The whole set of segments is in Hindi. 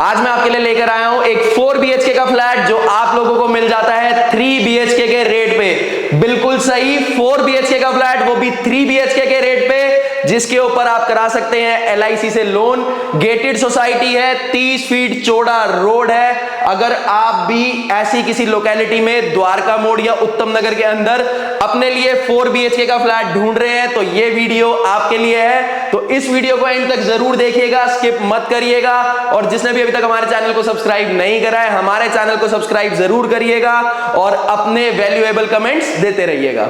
आज मैं आपके लिए लेकर आया हूं एक 4 BHK का फ्लैट जो आप लोगों को मिल जाता है 3 BHK के रेट पे। बिल्कुल सही, 4 BHK का फ्लैट, वो भी 3 BHK के रेट पे, जिसके ऊपर आप करा सकते हैं LIC से लोन। गेटेड सोसाइटी है, 30 फीट चौड़ा रोड है। अगर आप भी ऐसी किसी लोकेलिटी में द्वारका मोड़ या उत्तम नगर के अंदर अपने लिए 4 BHK का फ्लैट ढूंढ रहे हैं तो ये वीडियो आपके लिए है। तो इस वीडियो को एंड तक जरूर देखिएगा, स्किप मत करिएगा। और जिसने भी अभी तक हमारे चैनल को सब्सक्राइब नहीं करा है, हमारे चैनल को सब्सक्राइब जरूर करिएगा और अपने वैल्यूएबल कमेंट्स देते रहिएगा।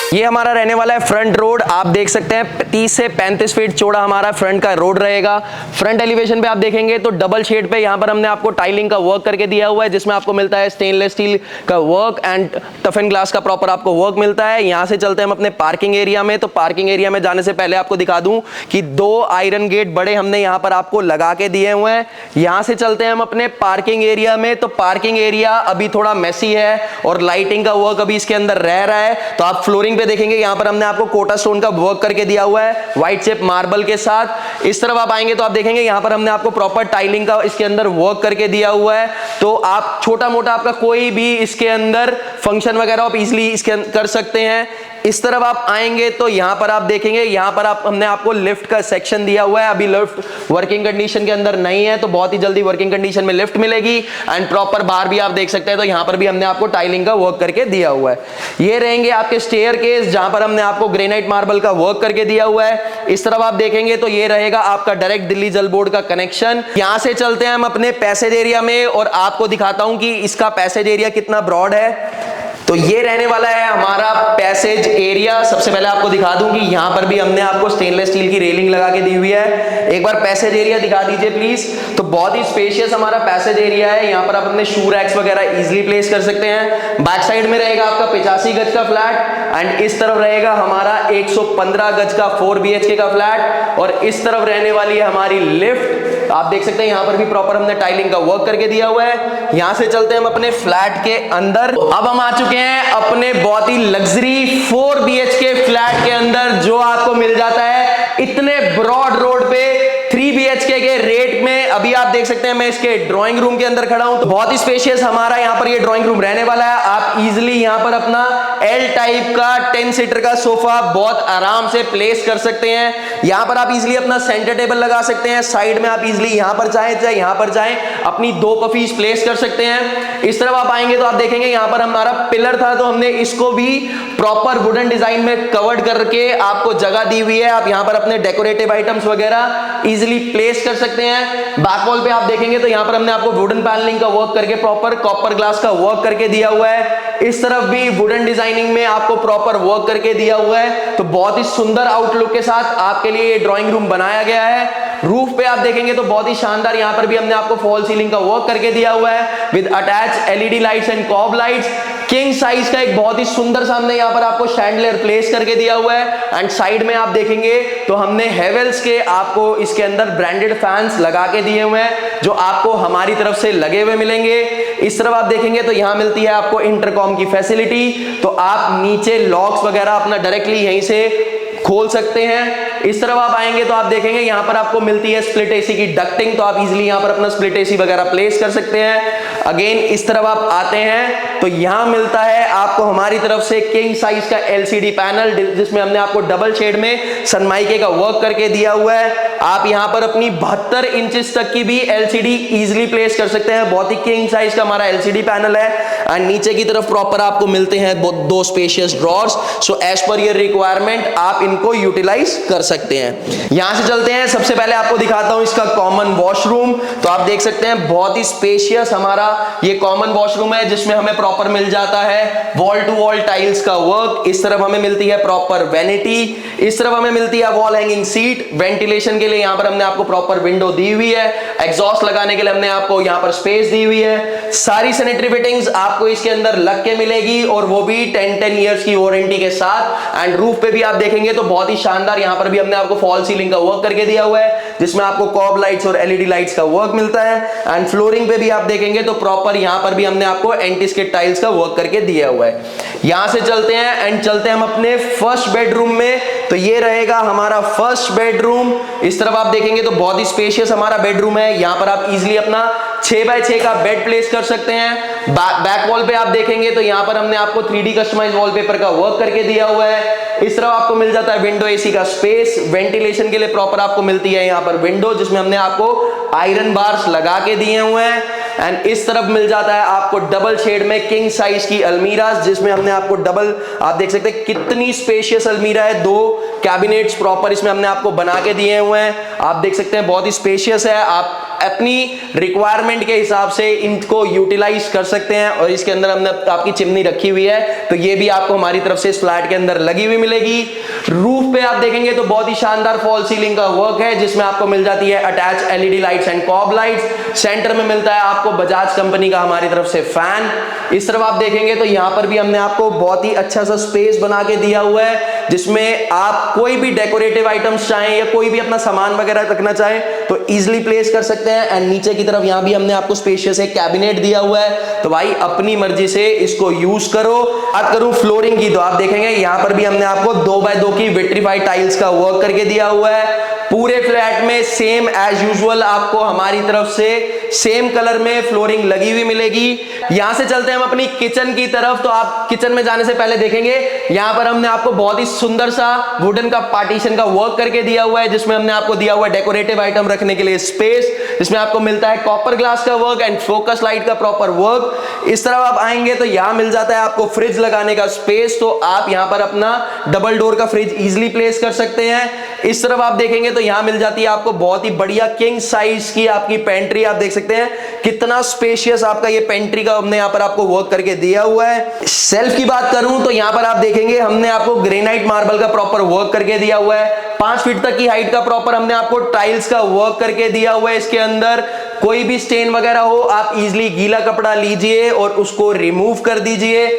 ये हमारा रहने वाला है फ्रंट रोड। आप देख सकते हैं 30 से 35 फीट चौड़ा हमारा फ्रंट का रोड रहेगा। फ्रंट एलिवेशन पे आप देखेंगे तो डबल शेड पे यहाँ पर हमने आपको टाइलिंग का वर्क करके दिया हुआ है, जिसमें आपको मिलता है स्टेनलेस स्टील का work and tough and glass का प्रॉपर आपको वर्क मिलता है। यहाँ से चलते हैं हम अपने पार्किंग एरिया में। तो पार्किंग एरिया में जाने से पहले आपको दिखा दूं कि 2 आयरन गेट बड़े हमने यहाँ पर आपको लगा के दिए हुए हैं। यहाँ से चलते हैं हम अपने पार्किंग एरिया में। तो पार्किंग एरिया अभी थोड़ा मेसी है और लाइटिंग का वर्क अभी इसके अंदर रह रहा है। तो आप फ्लोरिंग पे देखेंगे यहां पर हमने आपको कोटा स्टोन का वर्क करके दिया हुआ है व्हाइट शेप मार्बल के साथ। इस तरफ आप आएंगे तो आप देखेंगे यहां पर हमने आपको प्रॉपर टाइलिंग का इसके अंदर वर्क करके दिया हुआ है। तो आप छोटा मोटा आपका कोई भी इसके अंदर फंक्शन वगैरह आप इजीली इसके कर सकते हैं। इस तरफ आप आएंगे तो यहां पर आप देखेंगे यहां पर हमने आपको लिफ्ट का सेक्शन दिया हुआ है। अभी लिफ्ट वर्किंग कंडीशन के अंदर नहीं है, तो बहुत ही जल्दी वर्किंग कंडीशन में लिफ्ट मिलेगी। एंड प्रॉपर बाहर भी आप देख सकते हैं तो यहां पर भी हमने आपको टाइलिंग का वर्क करके दिया हुआ है। ये रहेंगे आपके स्टेयरकेस, जहां पर हमने आपको ग्रेनाइट मार्बल का वर्क करके दिया हुआ है। इस तरफ आप देखेंगे तो ये रहेगा आपका डायरेक्ट दिल्ली जल बोर्ड का कनेक्शन। यहां से चलते हैं हम अपने पैसेज एरिया में और आपको दिखाता हूं कि इसका पैसेज एरिया कितना ब्रॉड है। तो ये रहने वाला है हमारा पैसेज एरिया। सबसे पहले आपको दिखा दूं कि यहां पर भी हमने आपको स्टेनलेस स्टील की रेलिंग लगा के दी हुई है। एक बार पैसेज एरिया दिखा दीजिए प्लीज। तो बहुत ही स्पेशियस हमारा पैसेज एरिया है। यहां पर आप अपने शू रैक्स वगैरह इजीली प्लेस कर सकते हैं। बैक साइड में रहेगा आपका 85 गज का फ्लैट एंड इस तरफ रहेगा हमारा 115 गज का 4 BHK का फ्लैट। और इस तरफ रहने वाली है हमारी लिफ्ट। आप देख सकते हैं यहां पर भी प्रॉपर हमने टाइलिंग का वर्क करके दिया हुआ है। यहां से चलते हैं हम अपने फ्लैट के अंदर। अब हम आ चुके हैं अपने बहुत ही लग्जरी 4 BHK फ्लैट के अंदर, जो आपको मिल जाता है इतने ब्रॉड रोड पे 3 BHK के रेट में। अभी आप देख सकते हैं मैं इसके ड्राइंग रूम के अंदर खड़ा हूं। तो बहुत ही स्पेशियस हमारा यहाँ पर ये ड्राइंग रूम रहने वाला है। आप इजीली यहाँ पर अपना L टाइप का 10 सीटर का सोफा बहुत आराम से प्लेस कर सकते हैं। यहाँ पर आप इजीली अपना सेंटर टेबल लगा सकते हैं। साइड में आप इजीली यहाँ पर चाहे यहाँ पर चाहे अपनी 2 पफीज प्लेस कर सकते हैं। इस तरफ आप आएंगे तो आप देखेंगे यहाँ पर हमारा पिलर था, तो हमने इसको भी प्रॉपर वुडन डिजाइन में कवर्ड करके आपको जगह दी हुई है। आप यहाँ पर अपने डेकोरेटिव आइटम्स वगैरह इजीली प्लेस कर सकते हैं। बैक वॉल पे आप देखेंगे तो यहाँ पर हमने आपको वुडन पैनलिंग का वर्क करके प्रॉपर कॉपर ग्लास का वर्क करके दिया हुआ है। इस तरफ भी वुडन डिजाइनिंग में आपको प्रॉपर वर्क करके दिया हुआ है। तो बहुत ही सुंदर आउटलुक के साथ आपके लिए ये ड्राइंग रूम बनाया गया है। रूफ पे आप देखेंगे तो बहुत ही शानदार यहाँ पर भी हमने आपको फॉल सीलिंग का वर्क करके दिया हुआ है with attach LED lights and cob lights. King size का एक बहुत ही सुंदर सामने यहाँ पर आपको शैंडलियर प्लेस करके दिया हुआ है। एंड साइड में आप देखेंगे तो हमने हेवेल्स के आपको इसके अंदर ब्रांडेड फैंस लगा के दिए हुए हैं, जो आपको हमारी तरफ से लगे हुए मिलेंगे। इस तरफ आप देखेंगे तो यहाँ मिलती है आपको इंटरकॉम की फैसिलिटी। तो आप नीचे लॉक्स वगैरह अपना डायरेक्टली यहीं से खोल सकते हैं। इस तरफ आप आएंगे तो आप देखेंगे यहाँ पर आपको मिलती है स्प्लिट AC की डक्टिंग। तो आप इजीली यहाँ पर अपना स्प्लिट AC वगैरह प्लेस कर सकते हैं। अगेन इस तरफ आप आते हैं तो यहाँ मिलता है आपको हमारी तरफ से किंग साइज का LCD पैनल, जिसमें हमने आपको डबल शेड में सनमाइके का वर्क करके दिया हुआ है। आप यहाँ पर अपनी 72 इंचेस तक की भी LCD इजीली प्लेस कर सकते हैं। बहुत ही किंग साइज का हमारा LCD पैनल है। एंड नीचे की तरफ प्रॉपर आपको मिलते हैं 2 spacious drawers. So as per your requirement आप इनको यूटिलाइज कर सकते हैं। यहां से चलते हैं, सबसे पहले आपको दिखाता हूं इसका कॉमन वॉशरूम। तो आप देख सकते हैं बहुत ही स्पेशियस हमारा ये कॉमन वॉशरूम है, जिसमें हमें प्रॉपर मिल जाता है वॉल टू वॉल टाइल्स का वर्क। इस तरफ हमें मिलती है प्रॉपर वैनिटी। इस तरफ हमें मिलती है वॉल हैंगिंग सीट। वेंटिलेशन के लिए यहाँ पर हमने आपको प्रॉपर विंडो दी हुई है। एग्जॉस्ट लगाने के लिए हमने आपको यहाँ पर स्पेस दी हुई है। सारी सैनिटरी फिटिंग्स आपको इसके अंदर लग के मिलेगी और वो भी 10 ईयर्स की वारंटी के साथ। एंड रूफ पे भी आप देखेंगे तो बहुत ही शानदार यहाँ पर भी भी हमने आपको फॉल सीलिंग का वर्क करके दिया हुआ है, जिसमें आपको कॉब लाइट्स और एलईडी लाइट्स का वर्क मिलता है। एंड फ्लोरिंग पे भी आप देखेंगे तो प्रॉपर यहां पर भी हमने आपको एंटी स्किड टाइल्स का वर्क करके दिया हुआ है। यहां से चलते हैं एंड चलते हैं हम अपने फर्स्ट बेडरूम में। तो ये रहेगा हमारा फर्स्ट बेडरूम। इस तरफ आप देखेंगे तो बहुत ही स्पेशियस हमारा बेडरूम है। यहां पर आप इजीली अपना 6x6 का बेड प्लेस कर सकते हैं। बैक वॉल पे आप देखेंगे तो यहां पर हमने आपको 3D कस्टमाइज वॉलपेपर का वर्क करके दिया हुआ है। इस तरफ आपको मिल जाता है विंडो एसी का स्पेस, वेंटिलेशन के लिए प्रॉपर आपको मिलती है यहां पर विंडो, जिसमें हमने आपको आयरन बार्स लगा के दिए हुए हैं। एंड इस तरफ मिल जाता है आपको डबल शेड में किंग साइज की अलमीराज, जिसमें हमने आपको डबल, आप देख सकते हैं कितनी स्पेशियस अलमीरा है। 2 कैबिनेट्स प्रॉपर इसमें हमने आपको बना के दिए हुए हैं। आप देख सकते हैं बहुत ही स्पेशियस है। आप अपनी रिक्वायरमेंट के हिसाब से इनको यूटिलाइज कर सकते हैं। और इसके अंदर हमने आपकी चिमनी रखी हुई है, तो ये भी आपको हमारी तरफ से इस फ्लैट के अंदर लगी हुई मिलेगी। रूफ पे आप देखेंगे तो बहुत ही शानदार फॉल सीलिंग का वर्क है, जिसमें आपको मिल जाती है attach LED lights and cob lights. Centre में मिलता है आपको बजाज कंपनी का हमारी तरफ से फैन। इस तरफ आप देखेंगे तो यहां पर भी हमने आपको बहुत ही अच्छा सा स्पेस बना के दिया हुआ है, जिसमें आप कोई भी डेकोरेटिव आइटम्स चाहें या कोई भी अपना सामान वगैरह रखना चाहें तो इजीली प्लेस कर सकते हैं। एंड नीचे की तरफ यहां भी हमने आपको स्पेशियस एक कैबिनेट दिया हुआ है, तो भाई अपनी मर्जी से इसको यूज करो। बात करूं फ्लोरिंग की तो आप देखेंगे यहां पर भी हमने आपको 2x2 की विट्रीफाइड टाइल्स का वर्क करके दिया हुआ है। पूरे फ्लैट में सेम एज यूजुअल आपको हमारी तरफ से सेम कलर में फ्लोरिंग लगी हुई मिलेगी। यहां से चलते हैं हम अपनी किचन की तरफ। तो आप किचन में जाने से पहले देखेंगे यहां पर हमने आपको बहुत ही सुंदर सा वुडन का पार्टीशन का वर्क करके दिया हुआ है, जिसमें हमने आपको दिया हुआ है डेकोरेटिव आइटम रखने के लिए स्पेस, जिसमें आपको मिलता है कॉपर ग्लास का वर्क एंड फोकस लाइट का प्रॉपर वर्क। इस तरफ आप आएंगे तो यहां मिल जाता है आपको फ्रिज लगाने का स्पेस, तो आप यहां पर अपना डबल डोर का फ्रिज इजीली प्लेस कर सकते हैं। इस तरफ आप देखेंगे तो यहां मिल जाती है आपको बहुत ही बढ़िया किंग साइज की आपकी पेंट्री। आप देख सकते हैं कितना स्पेशियस आपका ये पेंट्री का हमने यहां पर आपको वर्क करके दिया हुआ है। सेल्फ की बात करूं तो यहां पर आप देखेंगे हमने आपको ग्रेनाइट मार्बल का प्रॉपर वर्क करके दिया हुआ है। 5 फीट तक की हाइट का प्रॉपर हमने आपको टाइल्स का वर्क करके दिया हुआ है। इसके अंदर कोई भी स्टेन वगैरह हो आप इजीली गीला कपड़ा लीजिए और उसको रिमूव कर दीजिए।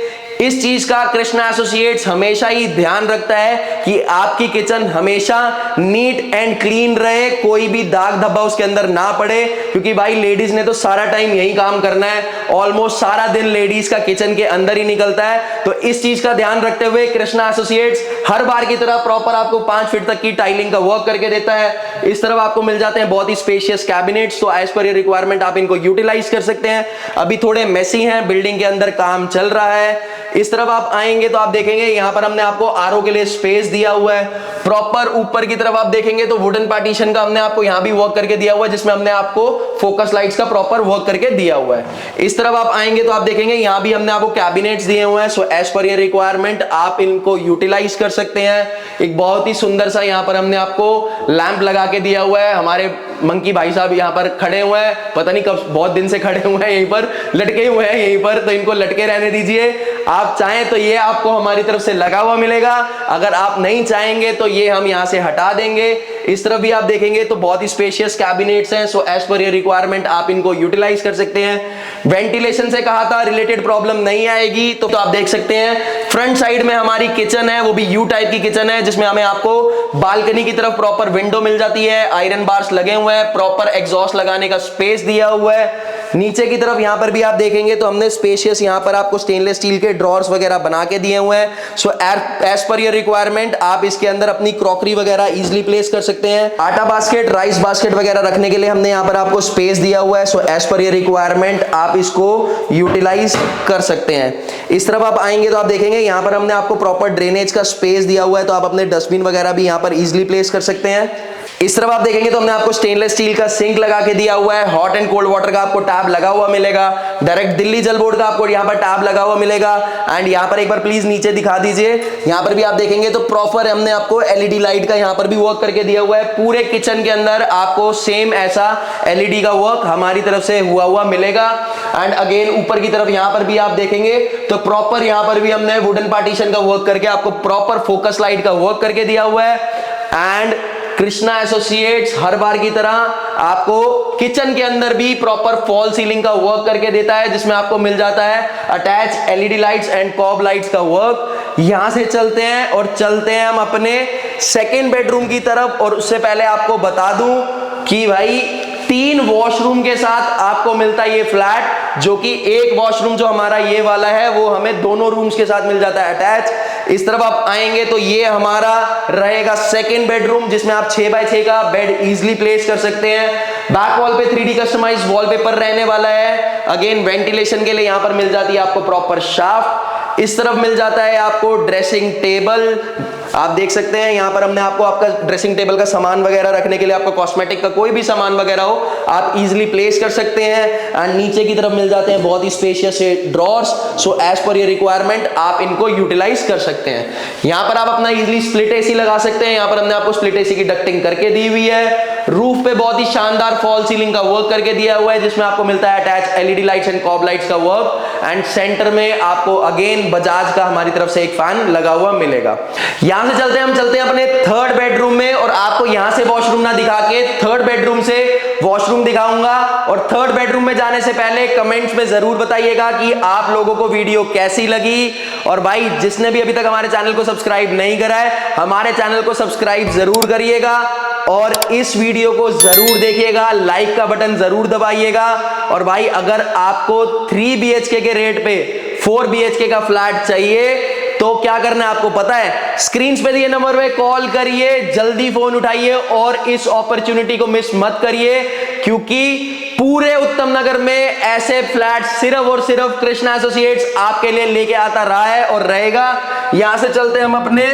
इस चीज का कृष्णा एसोसिएट्स हमेशा ही ध्यान रखता है कि आपकी किचन हमेशा नीट एंड क्लीन रहे, कोई भी दाग धब्बा उसके अंदर ना पड़े, क्योंकि भाई लेडीज ने तो सारा टाइम यही काम करना है। ऑलमोस्ट सारा दिन लेडीज का किचन के अंदर ही निकलता है। तो इस चीज का ध्यान रखते हुए कृष्णा एसोसिएट्स हर बार की तरह प्रॉपर आपको 5 फीट तक की टाइलिंग का वर्क करके देता है। इस तरफ आपको मिल जाते हैं बहुत ही स्पेशियस कैबिनेट्स, तो एज पर योर रिक्वायरमेंट आप इनको यूटिलाइज कर सकते हैं। अभी थोड़े मेसी हैं, बिल्डिंग के अंदर काम चल रहा है। इस तरफ आप आएंगे तो आप देखेंगे यहां पर हमने आपको आरओ के लिए स्पेस दिया हुआ है। प्रॉपर ऊपर की तरफ आप देखेंगे तो वुडन पार्टीशन का हमने आपको यहां भी वर्क करके दिया हुआ है, जिसमें हमने आपको फोकस लाइट्स का प्रॉपर वर्क करके दिया हुआ है। इस तरफ आप आएंगे तो आप देखेंगे यहां भी हमने आपको कैबिनेट्स दिए हुए हैं। So as per your requirement आप इनको यूटिलाइज कर सकते हैं। एक बहुत ही सुंदर सा यहां पर हमने आपको लैंप लगा के दिया हुआ है। हमारे मंकी भाई साहब यहाँ पर खड़े हुए हैं, पता नहीं कब, बहुत दिन से खड़े हुए हैं, यहीं पर लटके हुए हैं यहीं पर, तो इनको लटके रहने दीजिए। आप चाहें तो ये आपको हमारी तरफ से लगा हुआ मिलेगा, अगर आप नहीं चाहेंगे तो ये हम यहाँ से हटा देंगे। इस तरफ भी आप देखेंगे तो बहुत ही स्पेशियस कैबिनेट्स हैं। So as per your requirement आप इनको यूटिलाइज कर सकते हैं। वेंटिलेशन से कहा था रिलेटेड प्रॉब्लम नहीं आएगी, तो आप देख सकते हैं फ्रंट साइड में हमारी किचन है, वो भी यू टाइप की किचन है, जिसमें हमें आपको बालकनी की तरफ प्रॉपर विंडो मिल जाती है, आयरन बार्स लगे हुए हैं, प्रॉपर एग्जॉस्ट लगाने का स्पेस दिया हुआ है। नीचे की तरफ यहां पर भी आप देखेंगे तो हमने स्पेशियस यहां पर आपको स्टेनलेस स्टील के ड्रॉर्स वगैरह बना के दिए हुए हैं। So as per your requirement आप इसके अंदर अपनी क्रॉकरी वगैरह इजीली प्लेस कर सकते हैं। आटा बास्केट, राइस बास्केट वगैरह रखने के लिए हमने यहां पर आपको स्पेस दिया हुआ है। So as per your requirement आप इसको यूटिलाइज कर सकते हैं। इस तरफ आप आएंगे तो आप देखेंगे यहां पर हमने आपको प्रॉपर ड्रेनेज का स्पेस दिया हुआ है, तो आप अपने डस्टबिन वगैरह भी यहां पर इजीली प्लेस कर सकते हैं। इस तरफ आप देखेंगे तो हमने आपको स्टेनलेस स्टील का सिंक लगा के दिया हुआ है। हॉट एंड कोल्ड वाटर का आपको टैब लगा हुआ मिलेगा। डायरेक्ट दिल्ली जल बोर्ड का आपको यहाँ पर टैब लगा हुआ मिलेगा। एंड यहाँ पर एक बार प्लीज नीचे दिखा दीजिए, यहाँ पर भी आप देखेंगे तो प्रॉपर हमने आपको एलईडी लाइट का यहाँ पर भी वर्क करके दिया हुआ है। पूरे किचन के अंदर आपको सेम ऐसा एलईडी का वर्क हमारी तरफ से हुआ मिलेगा। एंड अगेन ऊपर की तरफ यहाँ पर भी आप देखेंगे तो प्रॉपर यहाँ पर भी हमने वुडन पार्टीशन का वर्क करके आपको प्रॉपर फोकस लाइट का वर्क करके दिया हुआ है। एंड कृष्णा एसोसिएट्स हर बार की तरह आपको किचन के अंदर भी प्रॉपर फॉल सीलिंग का वर्क करके देता है, जिसमें आपको मिल जाता है attach LED lights and cob lights का वर्क। यहां से चलते हैं और चलते हैं हम अपने सेकेंड बेडरूम की तरफ। और उससे पहले आपको बता दूं कि भाई 3 वॉशरूम के साथ आपको मिलता है ये फ्लैट, जो कि एक वॉशरूम जो हमारा ये वाला है वो हमें दोनों रूम्स के साथ मिल जाता है अटैच। इस तरफ आप आएंगे तो ये हमारा रहेगा सेकंड बेडरूम, जिसमें आप 6x6 का बेड इजीली प्लेस कर सकते हैं। बैक वॉल पे 3D कस्टमाइज वॉलपेपर रहने वाला है। अगेन वेंटिलेशन के लिए यहां पर मिल जाती है आपको प्रॉपर शाफ्ट। इस तरफ मिल जाता है आपको ड्रेसिंग टेबल, आप देख सकते हैं यहां पर हमने आपको आपका ड्रेसिंग टेबल का सामान वगैरह रखने के लिए, आपको कॉस्मेटिक का कोई भी सामान वगैरह हो आप इजीली प्लेस कर सकते हैं। एंड नीचे की तरफ मिल जाते हैं बहुत ही spacious drawers, so as per your requirement आप इनको यूटिलाइज कर सकते हैं। यहां पर आप अपना इजीली स्प्लिट एसी लगा सकते हैं। यहां पर हमने आपको स्प्लिट एसी की डक्टिंग करके दी हुई है। रूफ पे बहुत ही शानदार फॉल सीलिंग का वर्क करके दिया हुआ है, जिसमें आपको मिलता है attach LED lights and cob lights का वर्क। एंड सेंटर में आपको अगेन बजाज का हमारी तरफ से एक फैन लगा हुआ मिलेगा। यहां से चलते हैं अपने थर्ड बेडरूम में, और आपको यहां से वॉशरूम ना दिखा के थर्ड बेडरूम से वॉशरूम दिखाऊंगा। और थर्ड बेडरूम में जाने से पहले कमेंट्स में जरूर बताइएगा कि आप लोगों को वीडियो कैसी लगी। और भाई जिसने भी अभी तक हमारे चैनल को सब्सक्राइब नहीं करा है, हमारे चैनल को सब्सक्राइब जरूर करिएगा और इस वीडियो को जरूर देखिएगा, लाइक का बटन जरूर दबाइएगा। और भाई अगर आपको 3 BHK के रेट पे 4 BHK का फ्लैट चाहिए तो क्या करना है आपको पता है, स्क्रीन पे दिए नंबर पे कॉल करिए, जल्दी फोन उठाइए और इस अपॉर्चुनिटी को मिस मत करिए, क्योंकि पूरे उत्तम नगर में ऐसे फ्लैट सिर्फ और सिर्फ कृष्णा एसोसिएट्स आपके लिए लेके आता रहा है और रहेगा। यहां से चलते हैं हम अपने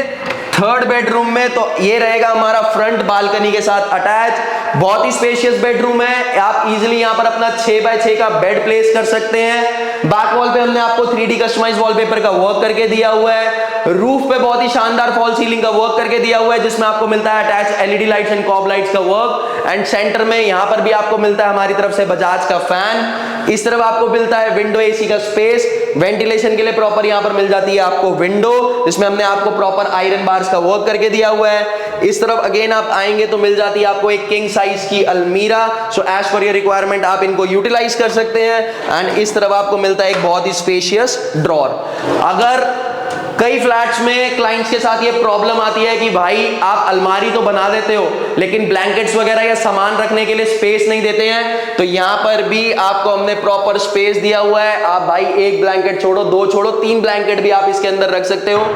थर्ड बेडरूम में, तो ये रहेगा हमारा फ्रंट बालकनी के साथ अटैच। बहुत ही स्पेशियस बेडरूम है, आप इजीली यहां पर अपना 6x6 का बेड प्लेस कर सकते हैं। बैक वॉल पे हमने आपको 3D कस्टमाइज वॉलपेपर का वर्क करके दिया हुआ है। रूफ पे बहुत ही शानदार फॉल सीलिंग का वर्क करके दिया हुआ है, जिसमें आपको मिलता है attach LED lights and cob lights का वर्क। एंड सेंटर में यहां पर भी आपको मिलता है हमारी तरफ से बजाज का फैन। इस तरफ आपको मिलता है विंडो एसी का स्पेस, वेंटिलेशन के लिए प्रॉपर यहां पर मिल जाती है आपको विंडो, जिसमें हमने आपको प्रॉपर आयरन बार्स का वर्क करके दिया हुआ है। इस तरफ अगेन आप आएंगे तो मिल जाती है आपको एक किंग साइज की अलमीरा, so as per your requirement आप इनको यूटिलाइज कर सकते हैं। एंड इस तरफ आपको मिलता है एक बहुत ही स्पेशियस ड्रॉर। अगर कई फ्लैट्स में क्लाइंट्स के साथ ये प्रॉब्लम आती है कि भाई आप अलमारी तो बना देते हो लेकिन ब्लैंकेट्स वगैरह या सामान रखने के लिए स्पेस नहीं देते हैं, तो यहां पर भी आपको हमने प्रॉपर स्पेस दिया हुआ है। आप भाई एक ब्लैंकेट छोड़ो, 2 छोड़ो, 3 ब्लैंकेट भी आप इसके अंदर रख सकते हो।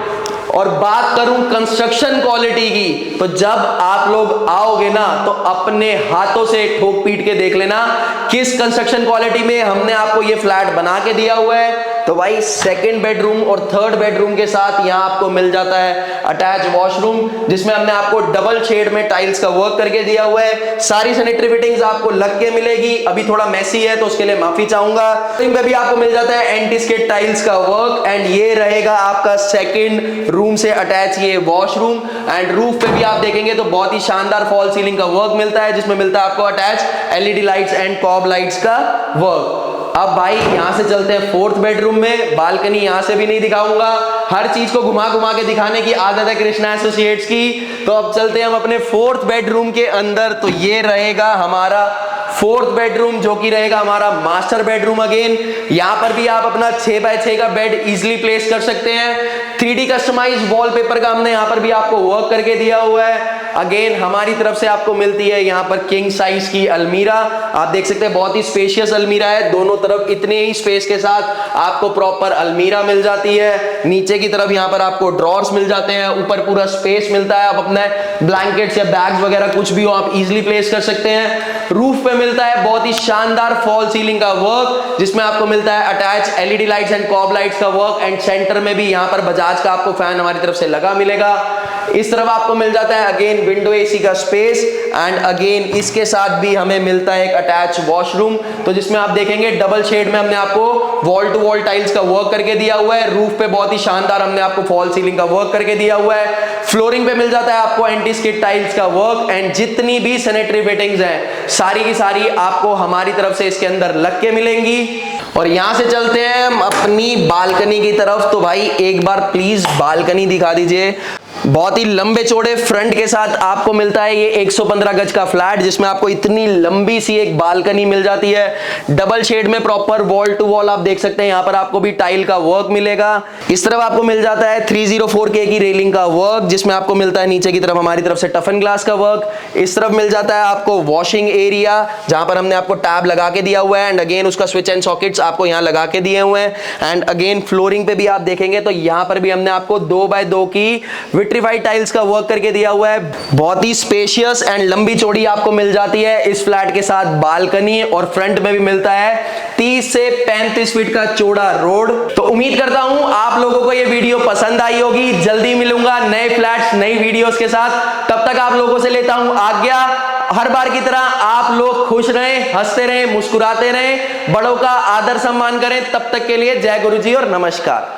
और बात करूं कंस्ट्रक्शन क्वालिटी की, तो जब आप लोग आओगे ना तो अपने हाथों से ठोक पीट के देख लेना किस कंस्ट्रक्शन क्वालिटी में हमने आपको ये फ्लैट बना के दिया हुआ है। तो भाई सेकंड बेडरूम और थर्ड बेडरूम के साथ यहां आपको मिल जाता है अटैच वॉशरूम, जिसमें हमने आपको डबल शेड में टाइल्स का वर्क करके दिया हुआ है। सारी सैनिटरी फिटिंग्स आपको लग के मिलेगी, अभी थोड़ा मैसी है तो उसके लिए माफी चाहूंगा। पे भी आपको मिल जाता है एंटी स्किड टाइल्स का वर्क। एंड ये रहेगा आपका सेकंड रूम से अटैच ये वॉशरूम। एंड रूफ पे भी आप देखेंगे तो बहुत ही शानदार फॉल सीलिंग का वर्क मिलता है, जिसमें मिलता है आपको attach LED lights and cob lights का वर्क। अब भाई यहां से चलते हैं फोर्थ बेडरूम में। बालकनी यहां से भी नहीं दिखाऊंगा, हर चीज को घुमा घुमा के दिखाने की आदत है कृष्णा एसोसिएट्स की। तो अब चलते हैं हम अपने फोर्थ बेडरूम के अंदर, तो ये रहेगा हमारा फोर्थ बेडरूम, जो कि रहेगा हमारा मास्टर बेडरूम। अगेन यहां पर भी आप अपना 6x6 का बेड इजीली प्लेस कर सकते हैं। 3D कस्टमाइज वॉलपेपर का हमने यहां पर भी आपको वर्क करके दिया हुआ है। अगेन हमारी तरफ से आपको मिलती है यहां पर किंग साइज की अलमीरा, आप देख सकते हैं बहुत ही स्पेशियस अलमीरा है। दोनों तरफ इतने ही स्पेस के साथ आपको प्रॉपर अलमीरा मिल जाती है। नीचे की तरफ यहां पर आपको ड्रॉर्स मिल जाते हैं, ऊपर पूरा स्पेस मिलता है, आप अपने ब्लैंकेट्स या बैग्स वगैरह कुछ भी हो आप इजीली प्लेस कर सकते हैं। रूफ पे मिलता है बहुत ही शानदार फॉल सीलिंग का वर्क, जिसमें आपको मिलता है attach LED lights and cob lights का वर्क। एंड सेंटर में भी यहां पर बजाज का आपको फैन हमारी तरफ से लगा मिलेगा। इस तरफ आपको मिल जाता है अगेन विंडो एसी का स्पेस। एंड अगेन इसके साथ भी हमें मिलता है एक अटैच वॉशरूम, तो जिसमें आप देखेंगे डबल शेड में हमने आपको वॉल टू वॉल टाइल्स का वर्क करके दिया हुआ है। रूफ पे बहुत ही शानदार हमने आपको फॉल सीलिंग का वर्क करके दिया हुआ है। फ्लोरिंग पे मिल जाता है आपको एंटी स्किड टाइल्स का वर्क। एंड जितनी भी सैनिटरी फिटिंग्स हैं सारी की सारी आपको हमारी तरफ से इसके अंदर लग के मिलेंगी। और यहां से चलते हैं हम अपनी बालकनी की तरफ, तो भाई एक बार प्लीज बालकनी दिखा दीजिए। बहुत ही लंबे चौड़े फ्रंट के साथ आपको मिलता है ये 115 गज का फ्लैट, जिसमें आपको इतनी लंबी सी एक बालकनी मिल जाती है। डबल शेड में प्रॉपर वॉल टू वॉल आप देख सकते हैं। यहां पर आपको भी टाइल का वर्क मिलेगा। इस तरफ आपको मिल जाता है 304K की रेलिंग का वर्क, जिसमें आपको मिलता है नीचे की तरफ हमारी तरफ से टफन ग्लास का वर्क। इस तरफ मिल जाता है आपको वॉशिंग एरिया, जहां पर हमने आपको टैब लगा के दिया हुआ है एंड अगेन उसका स्विच एंड सॉकेट्स आपको यहां लगा के दिए हुए हैं। एंड अगेन फ्लोरिंग पे भी आप देखेंगे तो यहां पर भी हमने आपको 2x2 की विट्रीफाइड टाइल्स का वर्क करके दिया हुआ है। बहुत ही स्पेशियस एंड लंबी चौड़ी आपको मिल जाती है इस फ्लैट के साथ बालकनी, और फ्रंट में भी मिलता है 30 से 35 फीट का चौड़ा रोड। तो उम्मीद करता हूं आप लोगों को ये वीडियो पसंद आई होगी। जल्दी मिलूंगा नए फ्लैट्स नई वीडियोस के साथ, तब तक आप लोगों से लेता हूं आज्ञा। हर बार की तरह आप लोग खुश रहें, हंसते रहें, मुस्कुराते रहें, बड़ों का आदर सम्मान करें। तब तक के लिए जय गुरु जी और नमस्कार।